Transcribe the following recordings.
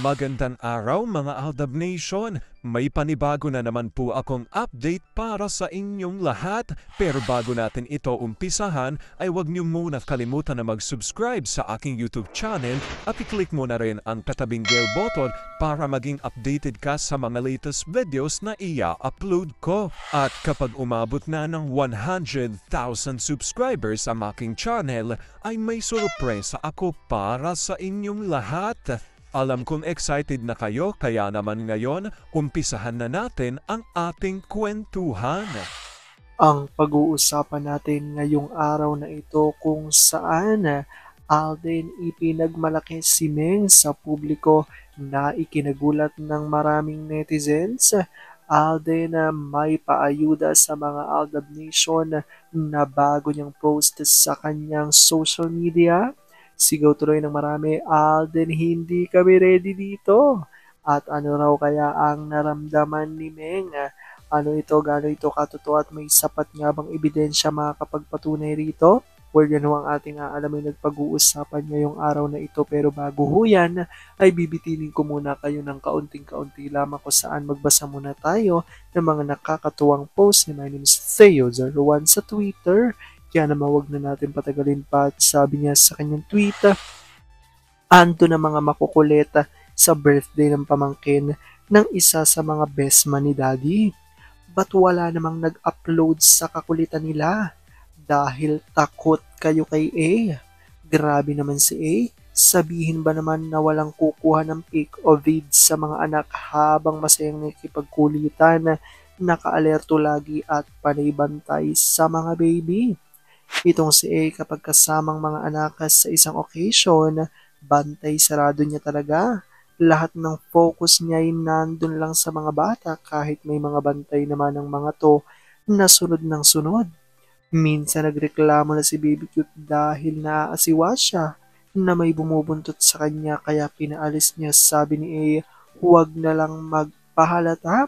Magandang araw mga Aldab Nation! May panibago na naman po akong update para sa inyong lahat. Pero bago natin ito umpisahan ay huwag niyo muna kalimutan na mag-subscribe sa aking YouTube channel at i-click mo na rin ang katabing bell button para maging updated ka sa mga latest videos na i-upload ko. At kapag umabot na ng 100,000 subscribers ang aking channel ay may sorpresa ako para sa inyong lahat. Alam kong excited na kayo kaya naman ngayon, umpisahan na natin ang ating kwentuhan. Ang pag-uusapan natin ngayong araw na ito kung saan Alden ipinagmalaki si Meng sa publiko na ikinagulat ng maraming netizens. Alden may paayuda sa mga Aldab Nation na bago niyang post sa kanyang social media. Sigaw tuloy ng marami, Alden, hindi kami ready dito. At ano raw kaya ang naramdaman ni Meng? Ano ito, gaano ito katotoo at may sapat nga bang ebidensya makakapagpatunay rito? Well, yan ho ang ating aalamin at pag-uusapan ngayong araw na ito. Pero bago ho yan, ay bibitinin ko muna kayo ng kaunting-kaunti lamang kung saan magbasa muna tayo ng mga nakakatuwang post ni My name is Theo01 sa Twitter. Kaya naman wag na natin patagalin pa at sabi niya sa kanyang tweet, ando na mga makukuleta sa birthday ng pamangkin ng isa sa mga best man ni Daddy. Ba't wala namang nag-upload sa kakulitan nila? Dahil takot kayo kay A. Grabe naman si A. Sabihin ba naman na walang kukuha ng pic o vid sa mga anak habang masayang nakikipagkulitan, nakaalerto lagi at panay-bantay sa mga baby? Itong si A kapag kasamang mga anak sa isang occasion, bantay sarado niya talaga. Lahat ng focus niya ay nandun lang sa mga bata kahit may mga bantay naman ng mga to na sunod ng sunod. Minsan nagreklamo na si Baby Cute dahil naaasiwa siya na may bumubuntot sa kanya kaya pinaalis niya. Sabi ni A, huwag na lang magpahalata.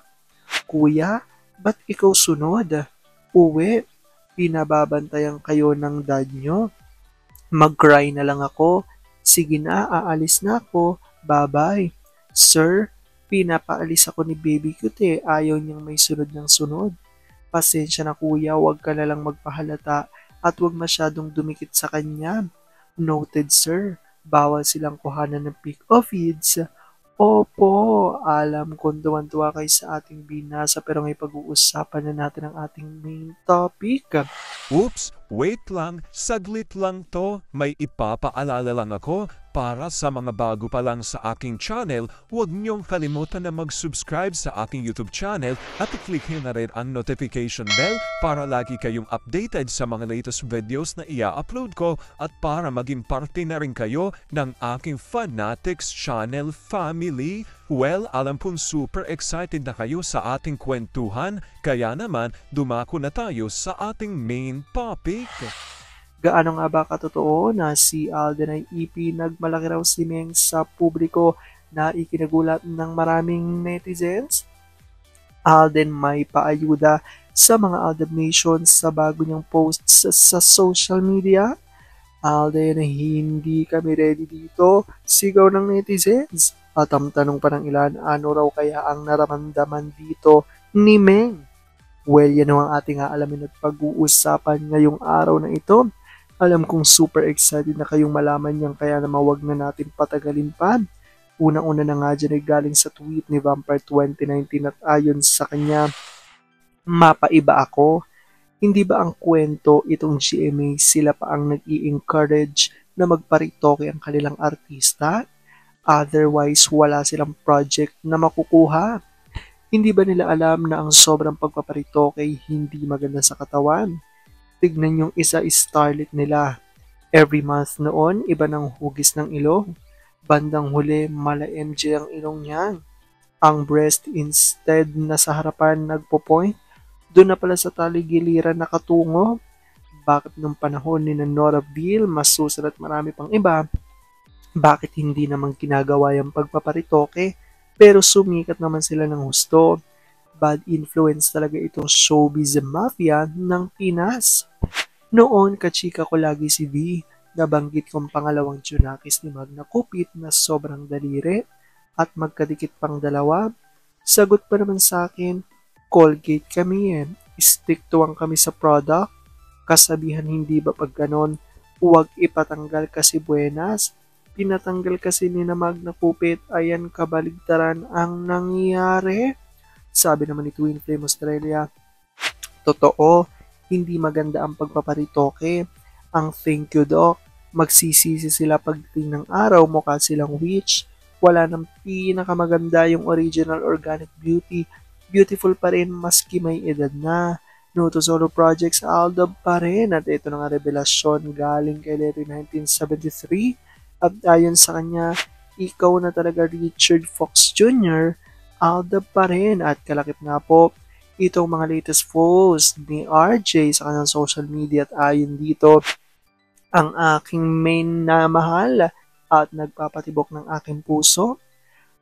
Kuya, ba't ikaw sunod? Uwi, pinababantayan kayo ng dad nyo. Mag-cry na lang ako. Sige na, aalis na ako. Bye-bye. Sir, pinapaalis ako ni Baby Cute Ayaw niyang may sunod ng sunod. Pasensya na kuya, huwag ka na lang magpahalata at huwag masyadong dumikit sa kanya. Noted sir, bawal silang kuhanan ng pic o feeds. Opo, alam kong tuwan-tuwa kayo sa ating binasa pero may pag-uusapan na natin ang ating main topic. Oops, wait lang, saglit lang to. May ipapaalala lang ako. Para sa mga bago pa lang sa aking channel, huwag niyong kalimutan na mag-subscribe sa aking YouTube channel at i-click na rin ang notification bell para lagi kayong updated sa mga latest videos na i-upload ko at para maging parte na rin kayo ng aking Fanatics channel family. Well, alam pong super excited na kayo sa ating kwentuhan, kaya naman dumako na tayo sa ating main topic. Gaano nga ba katotoo na si Alden ay ipinagmalaki raw si Meng sa publiko na ikinagulat ng maraming netizens? Alden may paayuda sa mga Aldab Nations sa bago niyang posts sa social media. Alden, hindi kami ready dito, sigaw ng netizens. At ang tanong pa ng ilan, ano raw kaya ang nararamdaman dito ni Meng? Well, yan ang ating aalamin at pag-uusapan ngayong araw na ito. Alam kong super excited na kayong malaman yan kaya naman wag na natin patagalin pa. Unang-una na nga dyan ay galing sa tweet ni Vampire 2019 at ayon sa kanya, mapaiba ako. Hindi ba ang kwento itong GMA sila pa ang nag-i-encourage na magparitoke ang kanilang artista? Otherwise, wala silang project na makukuha. Hindi ba nila alam na ang sobrang pagpaparitoke ay hindi maganda sa katawan? Tignan yung isa starlet nila. Every month noon, iba ng hugis ng ilong. Bandang huli, mala MJ ang ilong niya. Ang breast instead na sa harapan nagpo-point, doon na pala sa taligiliran nakatungo. Bakit nung panahon ni Nora Bill, mas susunod at marami pang iba, bakit hindi naman ginagawa yung pagpaparitoke? Pero sumikat naman sila ng husto. Bad influence talaga itong showbiz mafia ng Pinas. Noon, kachika ko lagi si V. Nabanggit kong pangalawang Junakis ni Magna Kupit na sobrang daliri. at magkadikit pang dalawa? Sagot pa naman sa akin, Colgate kami eh. Stick tuwang kami sa product. Kasabihan hindi ba pag ganon, huwag ipatanggal kasi buenas. Pinatanggal kasi ni na Magna Kupit, ayan kabaligtaran ang nangyayari. Sabi naman ni Twin Flame Australia, totoo, hindi maganda ang pagpaparitoke. Ang thank you doc, magsisisi sila pagdating ng araw, mukha silang witch. Wala nang pinakamaganda yung original organic beauty. Beautiful pa rin maski may edad na. No to solo projects, Aldab pa rin. At ito na nga revelasyon galing kay Larry 1973. At ayon sa kanya, ikaw na talaga Richard Fox Jr., Aldab pa rin. At kalakip nga po, itong mga latest posts ni RJ sa kanyang social media at ayon dito, ang aking main na mahal at nagpapatibok ng aking puso.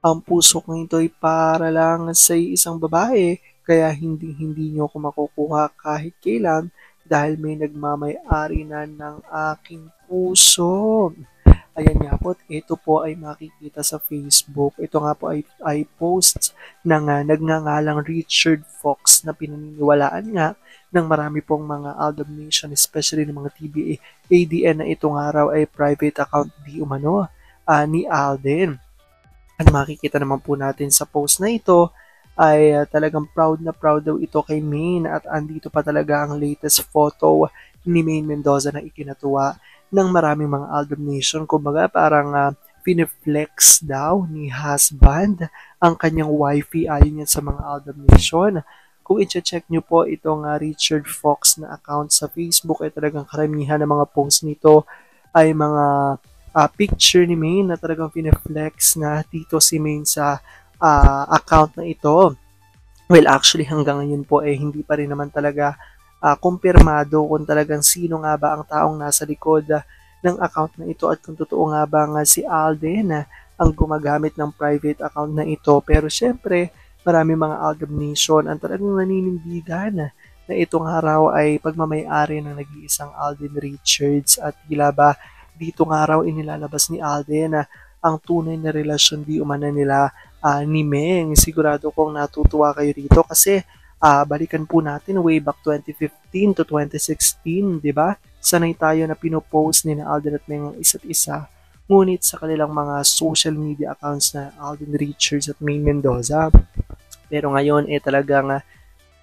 Ang puso ko ito ay para lang sa isang babae, kaya hindi nyo ako makukuha kahit kailan dahil may nagmamay-ari na ng aking puso. Ayan nga po, ito po ay makikita sa Facebook. Ito nga po ay posts ng nagngangalang Richard Fox na pinaniniwalaan nga ng marami pong mga Aldab Nation, especially ng mga TBA, ADN na itong araw ay private account di umano ni Alden. At makikita naman po natin sa post na ito ay talagang proud na proud daw ito kay Maine at andito pa talaga ang latest photo ni Maine Mendoza na ikinatuwa ng maraming mga Aldab Nation. Kumbaga parang piniflex daw ni husband ang kanyang wifey ayon yan sa mga Aldab Nation. Kung i-check nyo po itong Richard Fox na account sa Facebook ay talagang karamihan ng mga posts nito ay mga picture ni Maine na talagang piniflex na dito si Maine sa account na ito. Well, actually hanggang ngayon po eh hindi pa rin naman talaga kumpirmado kung talagang sino nga ba ang taong nasa likod ng account na ito at kung totoo nga ba nga si Alden ang gumagamit ng private account na ito. Pero syempre, marami mga Aldab Nation ang talagang naninindigan na itong araw ay pagmamay-ari ng nag-iisang Alden Richards at tila ba dito nga raw inilalabas ni Alden ang tunay na relasyon di umana nila ni Meng. Sigurado kong natutuwa kayo dito kasi balikan po natin way back 2015 to 2016, di ba? Sanay tayo na pinopost ni na Alden at Meng ang isa't isa. Ngunit sa kanilang mga social media accounts na Alden Richards at Maine Mendoza. Pero ngayon talagang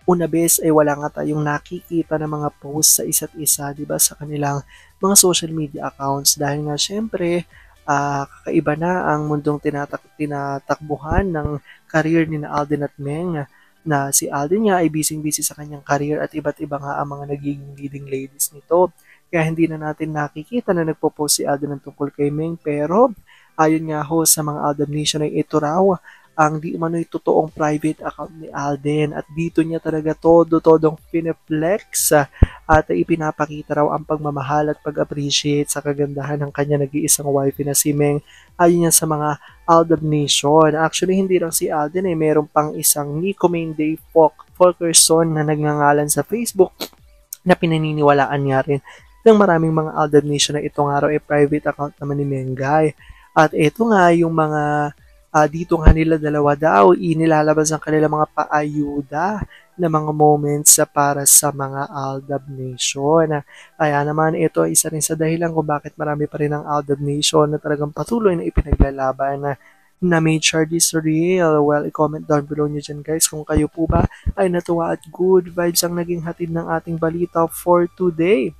una bes ay wala nga tayong nakikita ng mga post sa isa't isa, di ba, sa kanilang mga social media accounts dahil nga syempre kakaiba na ang mundong tinatakbuhan ng career ni na Alden at Meng na si Alden nga ay busy-busy sa kanyang career at iba't iba nga ang mga nagiging leading ladies nito. Kaya hindi na natin nakikita na nagpo-post si Alden ng tungkol kay Meng pero ayon nga ho sa mga Aldab Nation ay ito raw ang di umano'y totoong private account ni Alden at dito niya talaga todong pineflex at ipinapakita raw ang pagmamahal at pag-appreciate sa kagandahan ng kanya nag-iisang wife na si Meng ayon niya sa mga Aldab Nation. Actually, hindi lang si Alden meron pang isang Nico Mainday Fulkerson na nagngangalan sa Facebook na pinaniniwalaan niya rin ng maraming mga Aldab Nation na itong araw ay private account naman ni Mengay. At ito nga yung mga dito nga nila dalawa daw inilalabas ang kanilang mga paayuda na mga moments para sa mga Aldab Nation. Kaya naman ito isa rin sa dahilan kung bakit marami pa rin ang Aldab Nation na talagang patuloy na ipinaglalaban na may charges real. Well, i-comment down below nyo dyan guys kung kayo po ba ay natuwa at good vibes ang naging hatid ng ating balita for today.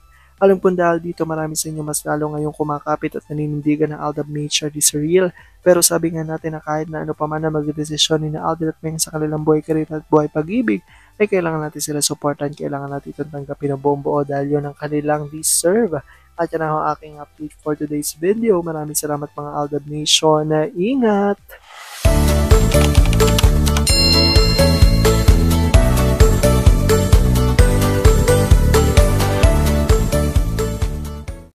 Alam ko dahil dito marami sa inyo mas lalo ngayong kumakapit at naninindigan ng Aldab Nature is real. Pero sabi nga natin na kahit na ano pa man na magdesisyon ni na Alden at Meng sa kanilang buhay karir at buhay pag-ibig, ay kailangan natin sila supportan, kailangan natin itong tanggapin ng buong buo dahil yun ang kanilang deserve. At yan ang aking update for today's video. Maraming salamat mga Aldab Nation. Ingat!